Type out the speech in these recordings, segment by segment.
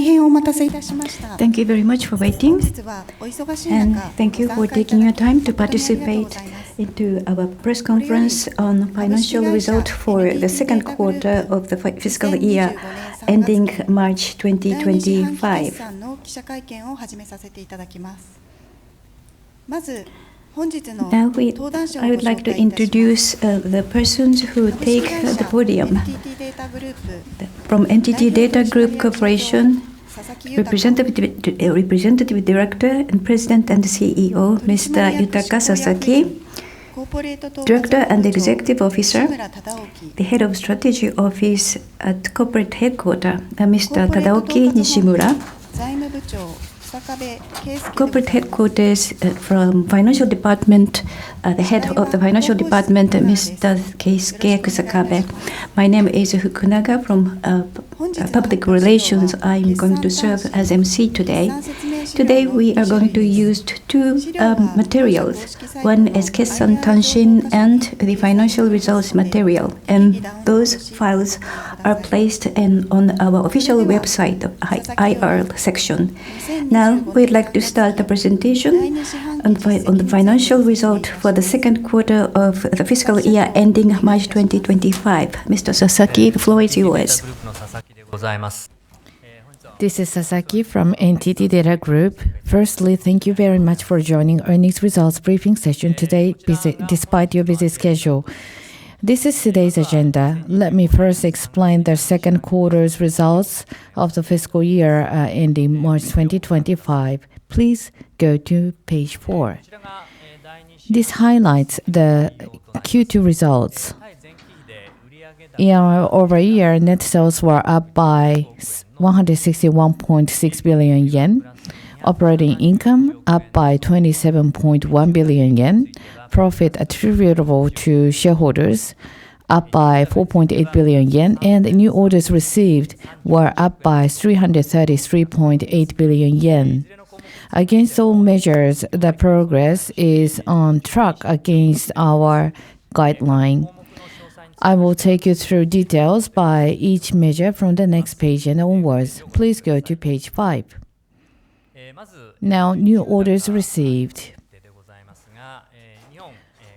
変お待たせいたしました。 Thank you very much for waiting, 本日はお忙しい and 中、 thank you for taking your time to participate into our press conference on financial result for the second quarter of the fiscal year ending March 2025. 決算の記者会見を始めさせていただきます。まず Now I would like to introduce the persons who take the podium. From NTT Data Group Corporation, Representative Director and President and CEO, Mr. Yutaka Sasaki, Director and Executive Officer, the Head of Strategy Office at Corporate Headquarters, Mr. Tadaoki Nishimura, Corporate Headquarters from Financial Department, the Head of the Financial Department, Mr. Keisuke Kusakabe. My name is Fukunaga from Public Relations. I'm going to serve as MC today. Today we are going to use two materials. One is Kessan Tanshin and the financial results material, and those files are placed on our official website, IR section. Now we'd like to start the presentation on the financial result for the second quarter of the fiscal year ending March 2025. Mr. Sasaki, the floor is yours. This is Sasaki from NTT Data Group. Firstly, thank you very much for joining earnings results briefing session today, despite your busy schedule. This is today's agenda. Let me first explain the second quarter's results of the fiscal year ending March 2025. Please go to page 4. This highlights the Q2 results. Year-over-year, net sales were up by 161.6 billion yen. Operating income up by 27.1 billion yen. Profit attributable to shareholders up by 4.8 billion yen, and new orders received were up by 333.8 billion yen. Against all measures, the progress is on track against our guideline. I will take you through details by each measure from the next page and onwards. Please go to page 5. Now, new orders received.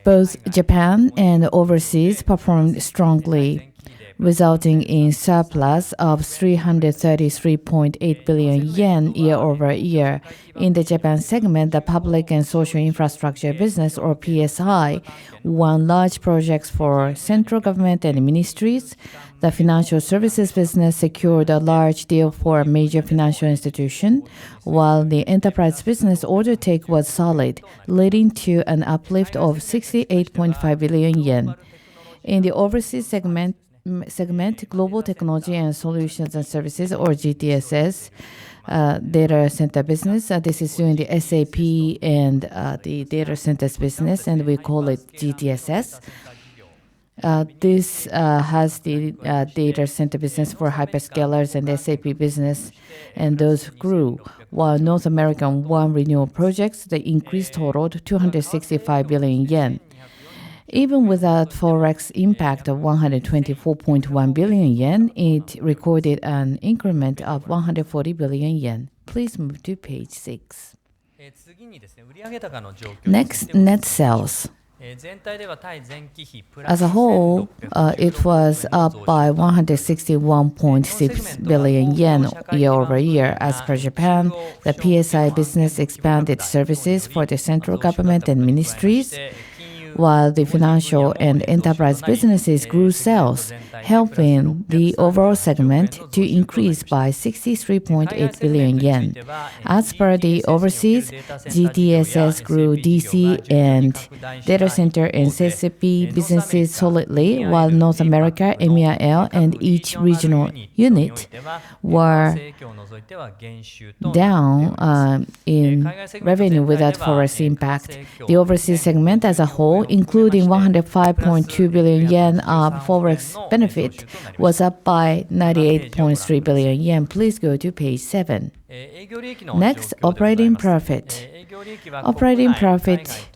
Both Japan and overseas performed strongly, resulting in surplus of 333.8 billion yen year-over-year. In the Japan segment, the Public and Social Infrastructure Business, or PSI, won large projects for central government and ministries. The Financial Services Business secured a large deal for a major financial institution, while the Enterprise Business order take was solid, leading to an uplift of 68.5 billion yen. In the overseas segment, Global Technology and Solutions and Services, or GTSS, data center business. This is doing the SAP and the data centers business, and we call it GTSS. This has the data center business for hyperscalers and SAP business, and those grew. While North American won renewal projects, the increase totaled 265 billion yen. Even without forex impact of 124.1 billion yen, it recorded an increment of 140 billion yen. Please move to page 6. Next, net sales. As a whole, it was up by 161.6 billion yen year-over-year. As per Japan, the PSI business expanded services for the central government and ministries, while the financial and enterprise businesses grew sales, helping the overall segment to increase by 63.8 billion yen. As per the overseas, GTSS grew DC and data center and SAP businesses solidly, while North America, EMEAL, and each regional unit were down in revenue without forex impact. The overseas segment as a whole including 105.2 billion yen of forex benefit, was up by 98.3 billion yen. Please go to page 7. Next, operating profit. Operating profit,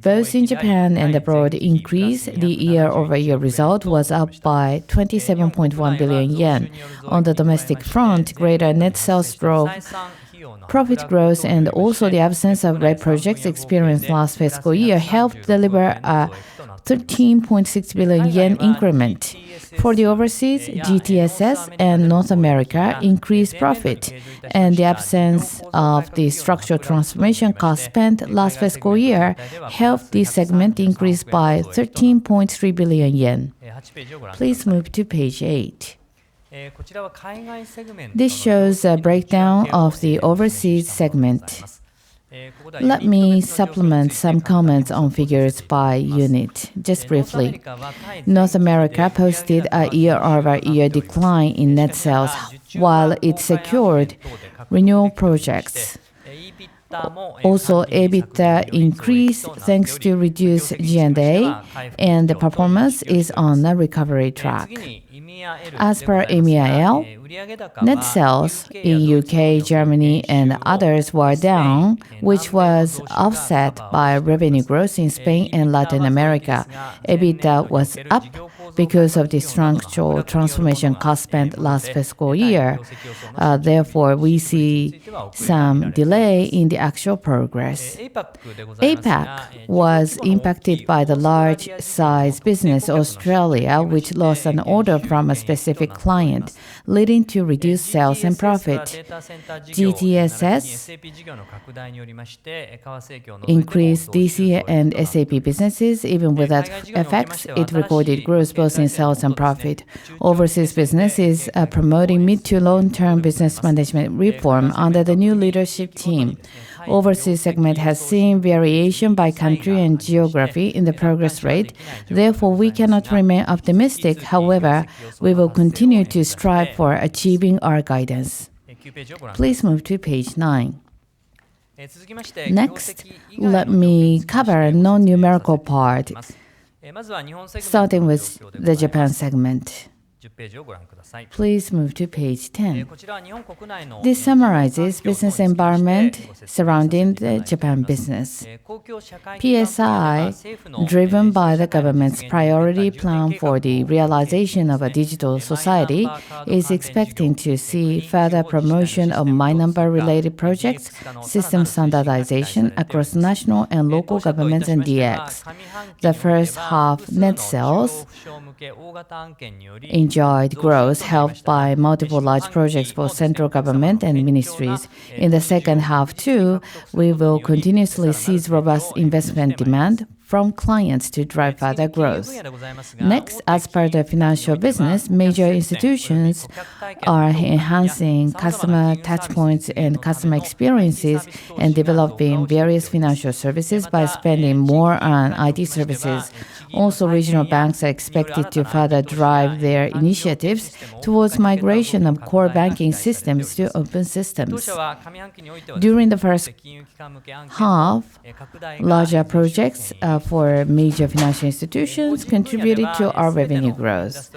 both in Japan and abroad, increased. The year-over-year result was up by 27.1 billion yen. On the domestic front, greater net sales drove profit growth, and also the absence of red projects experienced last fiscal year helped deliver a 13.6 billion yen increment. For the overseas, GTSS and North America increased profit, and the absence of the structural transformation cost spent last fiscal year helped this segment increase by 13.3 billion yen. Please move to page 8. This shows a breakdown of the overseas segment. Let me supplement some comments on figures by unit, just briefly. North America posted a year-over-year decline in net sales, while it secured renewal projects. Also, EBITDA increased thanks to reduced G&A, and the performance is on a recovery track. As per EMEAL, net sales in UK, Germany, and others were down, which was offset by revenue growth in Spain and Latin America. EBITDA was up because of the structural transformation cost spent last fiscal year. Therefore, we see some delay in the actual progress. APAC was impacted by the large-size business Australia, which lost an order from a specific client, leading to reduced sales and profit. GTSS increased DC and SAP businesses. Even without effects, it recorded growth both in sales and profit. Overseas business is promoting mid to long-term business management reform under the new leadership team. Overseas segment has seen variation by country and geography in the progress rate. Therefore, we cannot remain optimistic. However, we will continue to strive for achieving our guidance. Please move to page 9. Next, let me cover a non-numerical part, starting with the Japan segment. Please move to page 10. This summarizes business environment surrounding the Japan business. PSI, driven by the government's priority plan for the realization of a digital society, is expecting to see further promotion of MyNumber-related projects, system standardization across national and local governments, and DX. The first half net sales enjoyed growth helped by multiple large projects for central government and ministries. In the second half, too, we will continuously seize robust investment demand from clients to drive further growth. Next, as per the financial business, major institutions are enhancing customer touchpoints and customer experiences and developing various financial services by spending more on IT services. Also, regional banks are expected to further drive their initiatives towards migration of core banking systems to open systems. During the first half, larger projects for major financial institutions contributed to our revenue growth.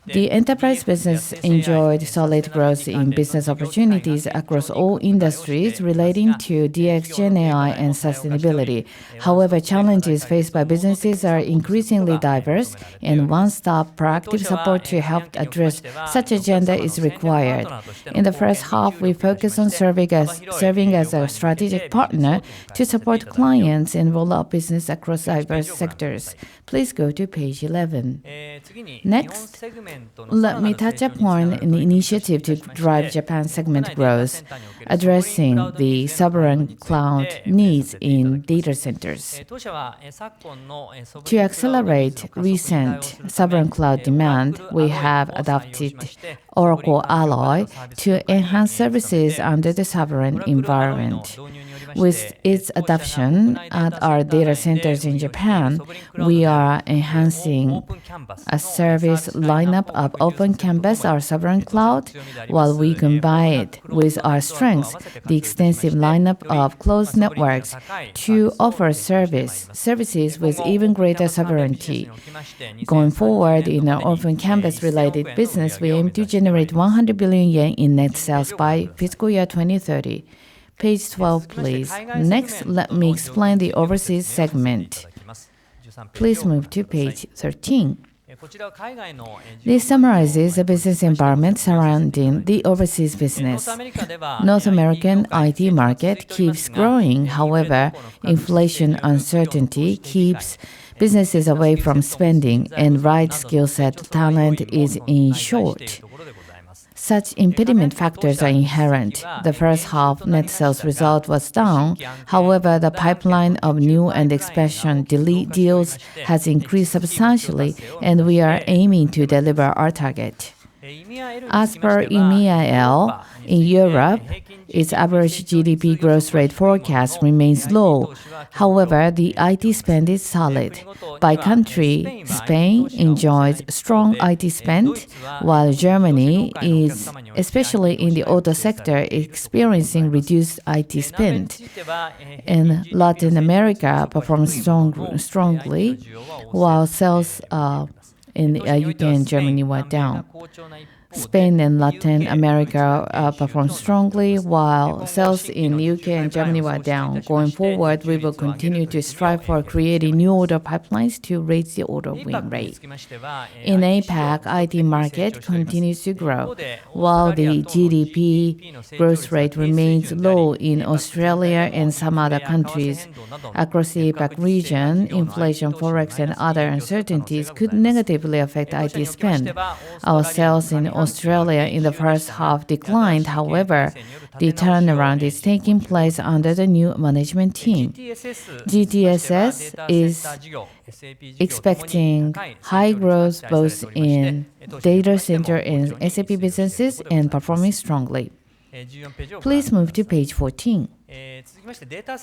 The enterprise business enjoyed solid growth in business opportunities across all industries relating to DX, Gen AI, and sustainability. However, challenges faced by businesses are increasingly diverse, and one-stop proactive support to help address such agenda is required. In the first half, we focused on serving as a strategic partner to support clients and roll out business across diverse sectors. Please go to page 11. Next, let me touch upon an initiative to drive Japan segment growth, addressing the sovereign cloud needs in data centers. To accelerate recent sovereign cloud demand, we have adopted Oracle Alloy to enhance services under the sovereign environment. With its adoption at our data centers in Japan, we are enhancing a service lineup of Open Campus, our sovereign cloud, while we combine it with our strengths, the extensive lineup of closed networks, to offer services with even greater sovereignty. Going forward, in our Open Campus-related business, we aim to generate 100 billion yen in net sales by fiscal year 2030. Page 12, please. Next, let me explain the overseas segment. Please move to page 13. This summarizes the business environment surrounding the overseas business. North American IT market keeps growing. However, inflation uncertainty keeps businesses away from spending, and right skill set talent is in short. Such impediment factors are inherent. The first half net sales result was down. However, the pipeline of new and expansion deals has increased substantially, and we are aiming to deliver our target. As per EMEAL, in Europe, its average GDP growth rate forecast remains low. However, the IT spend is solid. By country, Spain enjoys strong IT spend, while Germany is, especially in the auto sector, experiencing reduced IT spend. And Latin America performs strongly, while sales in UK and Germany were down. Spain and Latin America performed strongly, while sales in the UK and Germany were down. Going forward, we will continue to strive for creating new order pipelines to raise the order win rate. In APAC, IT market continues to grow, while the GDP growth rate remains low in Australia and some other countries. Across the APAC region, inflation, forex, and other uncertainties could negatively affect IT spend. Our sales in Australia in the first half declined. However, the turnaround is taking place under the new management team. GTSS is expecting high growth both in data center and SAP businesses and performing strongly. Please move to page 14.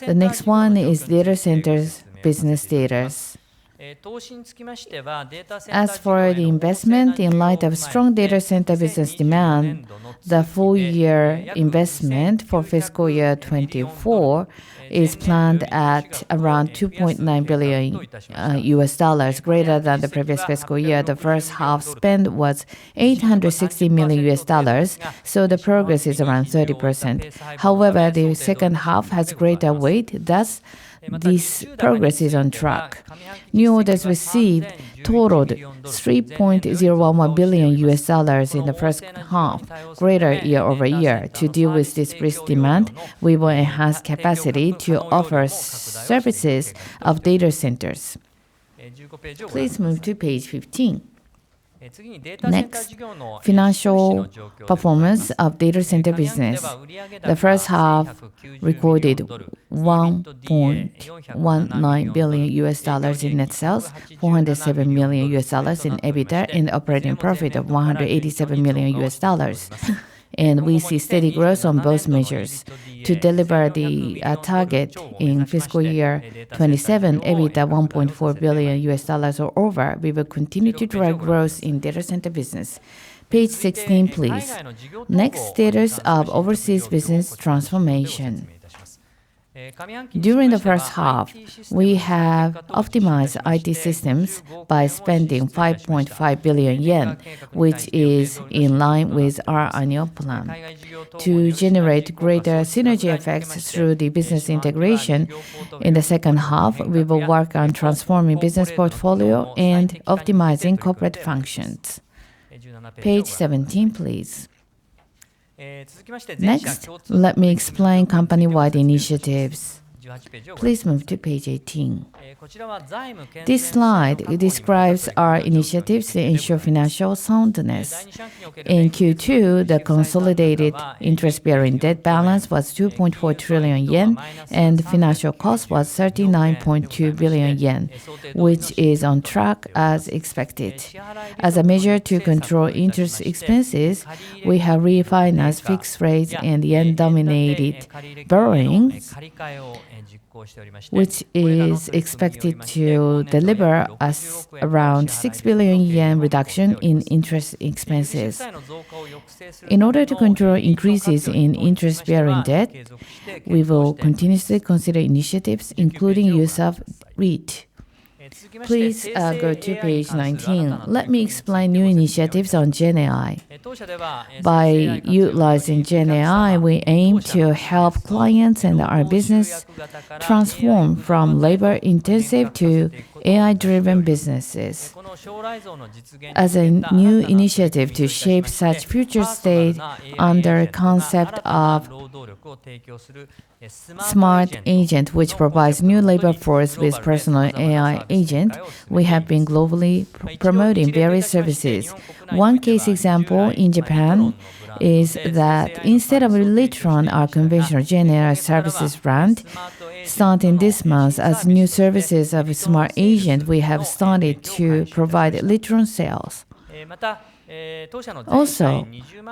The next one is data centers business status. As for the investment, in light of strong data center business demand, the full-year investment for fiscal year 24 is planned at around $2.9 billion, greater than the previous fiscal year. The first half spend was $860 million, so the progress is around 30%. However, the second half has greater weight, thus this progress is on track. New orders received totaled $3.011 billion in the first half, greater year over year. To deal with this brisk demand, we will enhance capacity to offer services of data centers. Please move to page 15. Next, financial performance of data center business. The first half recorded $1.19 billion in net sales, $407 million in EBITDA, and operating profit of $187 million. And we see steady growth on both measures. To deliver the target in fiscal year 27, EBITDA $1.4 billion or over, we will continue to drive growth in data center business. Page 16, please. Next, status of overseas business transformation. During the first half, we have optimized IT systems by spending 5.5 billion yen, which is in line with our annual plan. To generate greater synergy effects through the business integration, in the second half, we will work on transforming business portfolio and optimizing corporate functions. Page 17, please. Next, let me explain company-wide initiatives. Please move to page 18. This slide describes our initiatives to ensure financial soundness. In Q2, the consolidated interest-bearing debt balance was 2.4 trillion yen, and financial cost was 39.2 billion yen, which is on track as expected. As a measure to control interest expenses, we have refinanced fixed rates and yen-dominated borrowings, which is expected to deliver us around 6 billion yen reduction in interest expenses. In order to control increases in interest-bearing debt, we will continuously consider initiatives, including use of REIT. Please go to page 19. Let me explain new initiatives on GenAI. By utilizing GenAI, we aim to help clients and our business transform from labor-intensive to AI-driven businesses. As a new initiative to shape such future state under concept of Smart Agent, which provides new labor force with personal AI agent, we have been globally promoting various services. One case example in Japan is that instead of Litron, our conventional GenAI services brand, starting this month as new services of Smart Agent, we have started to provide Litron sales. Also,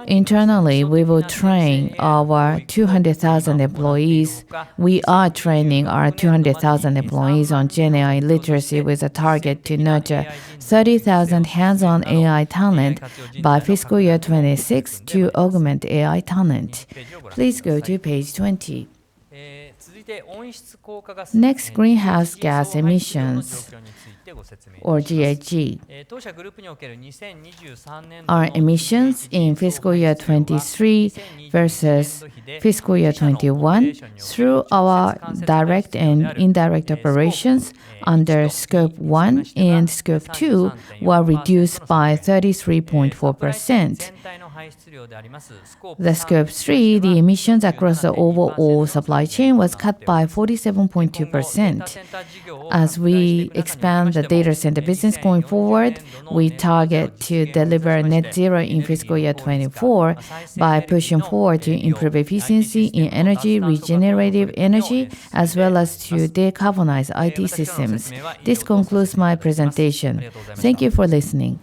internally, we will train our 200,000 employees. We are training our 200,000 employees on GenAI literacy with a target to nurture 30,000 hands-on AI talent by fiscal year 26 to augment AI talent. Please go to page 20. Next, greenhouse gas emissions, or GHG. Our emissions in fiscal year 23 versus fiscal year 21 through our direct and indirect operations under Scope 1 and Scope 2 were reduced by 33.4%. The Scope 3, the emissions across the overall supply chain was cut by 47.2%. As we expand the data center business going forward, we target to deliver net zero in fiscal year 24 by pushing forward to improve efficiency in energy, regenerative energy, as well as to decarbonize IT systems. This concludes my presentation. Thank you for listening.